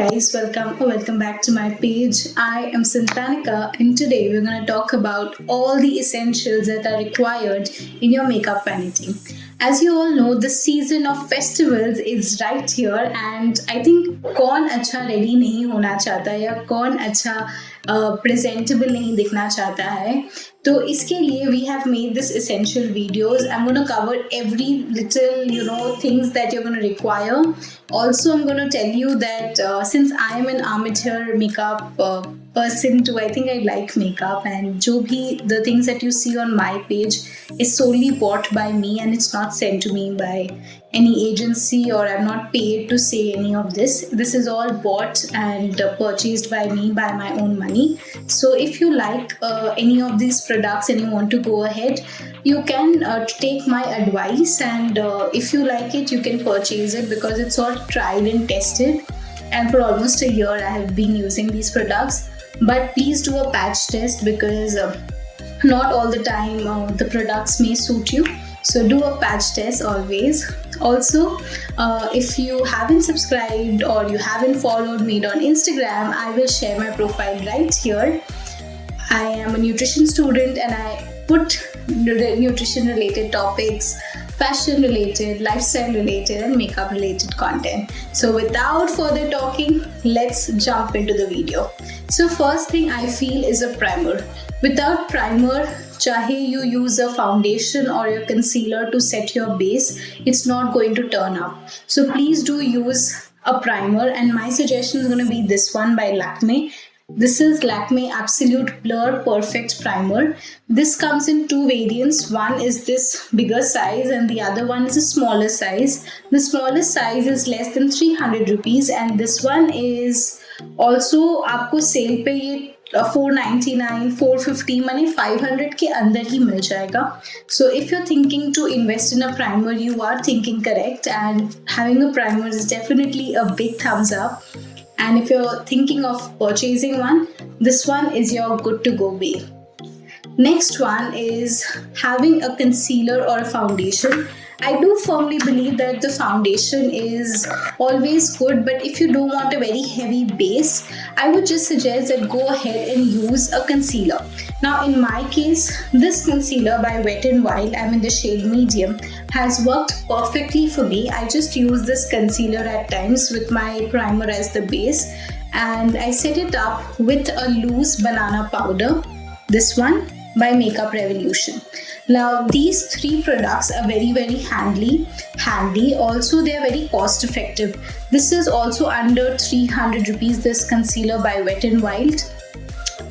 guys, welcome back to my page. I am Santanika and today we're going to talk about all the essentials that are required in your makeup vanity. As you all know, the season of festivals is right here and I think कौन अच्छा ready नहीं होना चाहता है या कौन अच्छा presentable नहीं दिखना चाहता है. तो इसके लिए we have made this essential videos. I'm going to cover every little things that you're going to require. Also, I'm going to tell you that since I am an amateur makeup person too, I think I like makeup, and jo bhi the things that you see on my page is solely bought by me and it's not sent to me by any agency, or I'm not paid to say any of this. This is all bought and purchased by me by my own money. So if you like any of these products and you want to go ahead, you can take my advice, and if you like it, you can purchase it because it's all tried and tested, and for almost a year I have been using these products. But please do a patch test because not all the time the products may suit you. So do a patch test always. Also, if you haven't subscribed or you haven't followed me on Instagram, I will share my profile right here. I am a nutrition student and I put nutrition related topics, fashion related, lifestyle related and makeup related content. So without further talking, let's jump into the video. So first thing I feel is a primer. Without primer, chahe you use a foundation or a concealer to set your base, it's not going to turn up. So please do use a primer, and my suggestion is going to be this one by Lakmé. This is Lakmé Absolute Blur Perfect Primer. This comes in two variants. One is this bigger size and the other one is a smaller size. The smaller size is less than 300 rupees, and this one is also आपको sale पे ये 499, 450 माने 500 के अंदर ही मिल जाएगा. So if you're thinking to invest in a primer, you are thinking correct, and having a primer is definitely a big thumbs up. And if you're thinking of purchasing one, this one is your good to go way. Next one is having a concealer or a foundation. I do firmly believe that the foundation is always good, but if you don't want a very heavy base, I would just suggest that go ahead and use a concealer. Now in my case, this concealer by Wet n Wild, I'm in the shade medium, has worked perfectly for me. I just use this concealer at times with my primer as the base, and I set it up with a loose banana powder, this one by Makeup Revolution. Now these three products are very handy. Also they are very cost effective. This is also under 300 rupees, this concealer by Wet n Wild.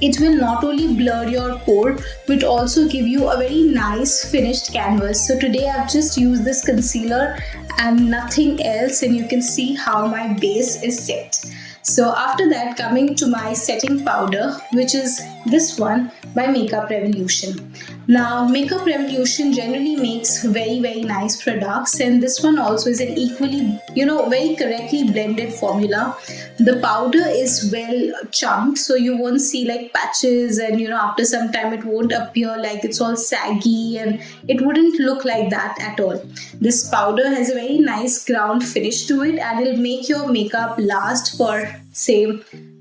It will not only blur your pore but also give you a very nice finished canvas. So today I've just used this concealer and nothing else, and you can see how my base is set. So after that, coming to my setting powder, which is this one by Makeup Revolution. Now Makeup Revolution generally makes very nice products, and this one also is an equally very correctly blended formula. The powder is well chunked, so you won't see like patches, and after some time it won't appear like it's all saggy, and it wouldn't look like that at all. This powder has a very nice ground finish to it, and it'll make your makeup last for say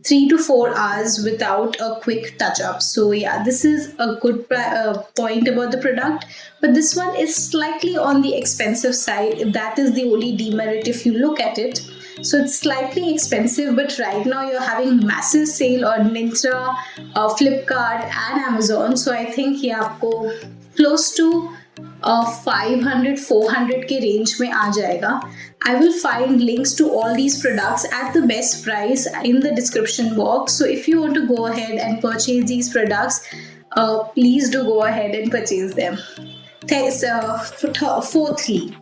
3 to 4 hours without a quick touch up. So yeah, this is a good point about the product, but this one is slightly on the expensive side. That is the only demerit if you look at it. So it's slightly expensive, but right now you're having massive sale on Myntra, Flipkart and Amazon. So I think ये आपको close to 500-400 के range में आ जाएगा. I will find links to all these products at the best price in the description box. So if you want to go ahead and purchase these products, please do go ahead and purchase them. Fourthly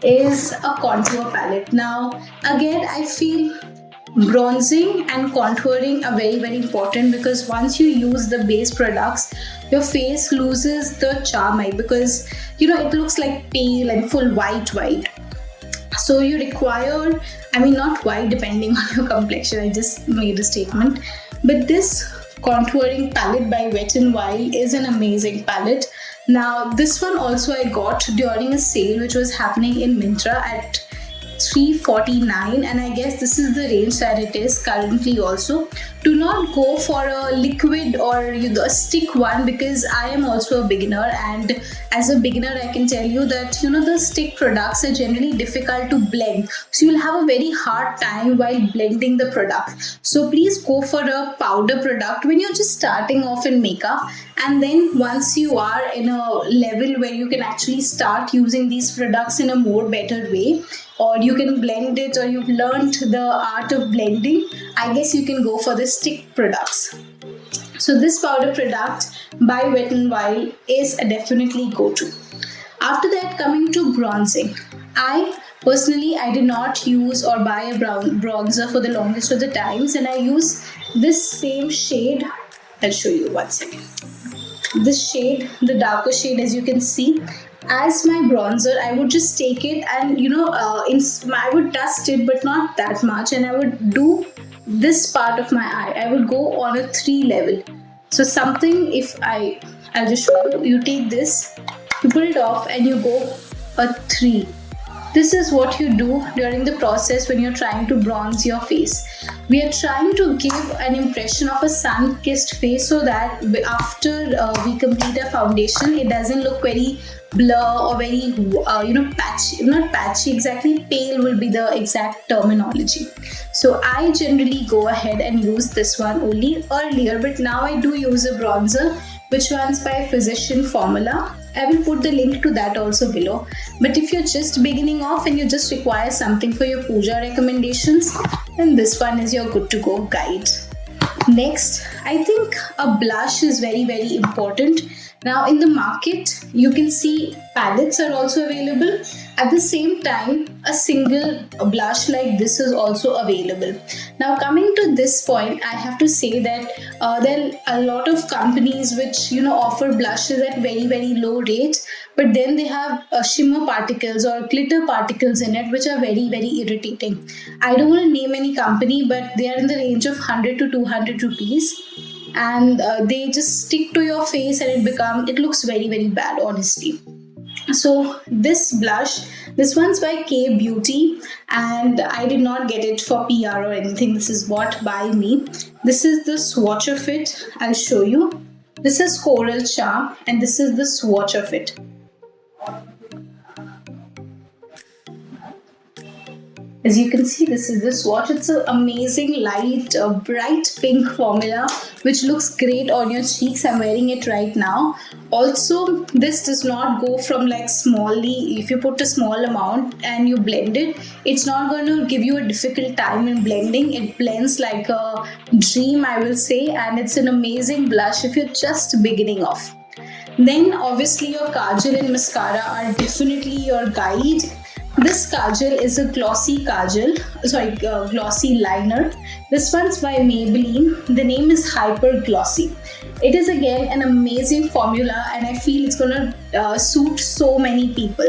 is a contour palette. Now again, I feel bronzing and contouring are very important, because once you use the base products, your face loses the charm because it looks like pale and full white. So you require, not white depending on your complexion, I just made a statement, but this contouring palette by Wet n Wild is an amazing palette. Now this one also I got during a sale which was happening in Myntra at 349, and I guess this is the range that it is currently also. Do not go for a liquid or a stick one, because I am also a beginner, and as a beginner I can tell you that the stick products are generally difficult to blend, so you'll have a very hard time while blending the product. So please go for a powder product when you're just starting off in makeup, and then once you are in a level where you can actually start using these products in a more better way, or you can blend it, or you've learned the art of blending, I guess you can go for the stick products. So this powder product by Wet n Wild is a definitely go-to. After that, coming to bronzing, I did not use or buy a bronzer for the longest of the times, and I use this same shade. I'll show you one second. This shade, the darker shade, as you can see, as my bronzer. I would just take it and I would dust it, but not that much, and I would do this part of my eye. I would go on a 3 level. So something, I'll just show you. You take this, you put it off, and you go a 3. This is what you do during the process when you're trying to bronze your face. We are trying to give an impression of a sun-kissed face, so that after we complete our foundation, it doesn't look very blur or very patchy. Not patchy exactly, pale will be the exact terminology. So I generally go ahead and use this one only earlier, but now I do use a bronzer which runs by Physician Formula. I will put the link to that also below. But if you're just beginning off and you just require something for your puja recommendations, then this one is your good to go guide. Next, I think a blush is very, very important. Now in the market, you can see palettes are also available. At the same time, a single blush like this is also available. Now coming to this point, I have to say that there are a lot of companies which offer blushes at very, very low rates, but then they have shimmer particles or glitter particles in it, which are very, very irritating. I don't want to name any company, but they are in the range of 100 to 200 rupees. And they just stick to your face, and it looks very, very bad, honestly. So this blush, this one's by K Beauty, and I did not get it for PR or anything. This is bought by me. This is the swatch of it. I'll show you. This is Coral Charm, and this is the swatch of it. As you can see, this is the swatch. It's an amazing light, bright pink formula which looks great on your cheeks. I'm wearing it right now. Also, this does not go from like smallly. If you put a small amount and you blend it, it's not going to give you a difficult time in blending. It blends like a dream, I will say, and it's an amazing blush if you're just beginning off. Then obviously your kajal and mascara are definitely your guide. This kajal is a glossy glossy liner. This one's by Maybelline. The name is Hyper Glossy. It is again an amazing formula, and I feel it's gonna suit so many people.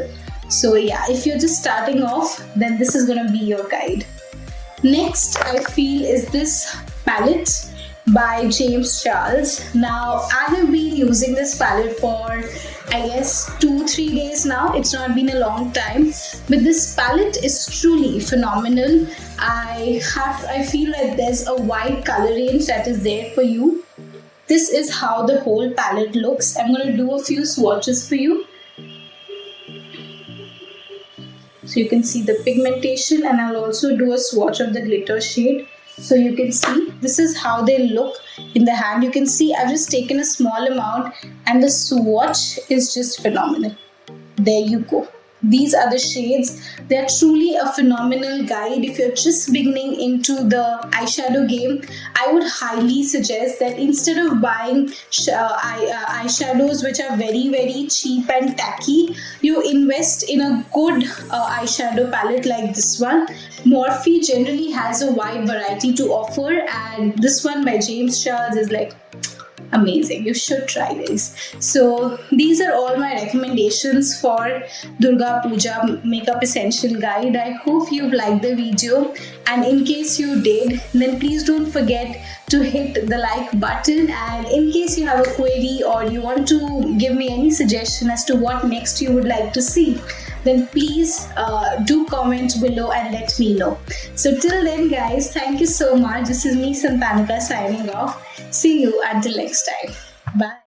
So yeah, if you're just starting off, then this is gonna be your guide. Next, I feel is this palette by James Charles. Now, I have been using this palette for I guess 2-3 days now. It's not been a long time, but this palette is truly phenomenal. I feel like there's a wide color range that is there for you. This is how the whole palette looks. I'm going to do a few swatches for you. So you can see the pigmentation, and I'll also do a swatch of the glitter shade. So you can see this is how they look in the hand. You can see I've just taken a small amount, and the swatch is just phenomenal. There you go. These are the shades. They are truly a phenomenal guide. If you're just beginning into the eyeshadow game, I would highly suggest that instead of buying eyeshadows which are very, very cheap and tacky, you invest in a good eyeshadow palette like this one. Morphe generally has a wide variety to offer, and this one by James Charles is like amazing. You should try this. So these are all my recommendations for Durga Puja Makeup Essential Guide. I hope you've liked the video, and in case you did, then please don't forget to hit the like button. And in case you have a query or you want to give me any suggestion as to what next you would like to see, then please do comment below and let me know. So till then guys, thank you so much. This is me, Santanika, signing off. See you until next time. Bye.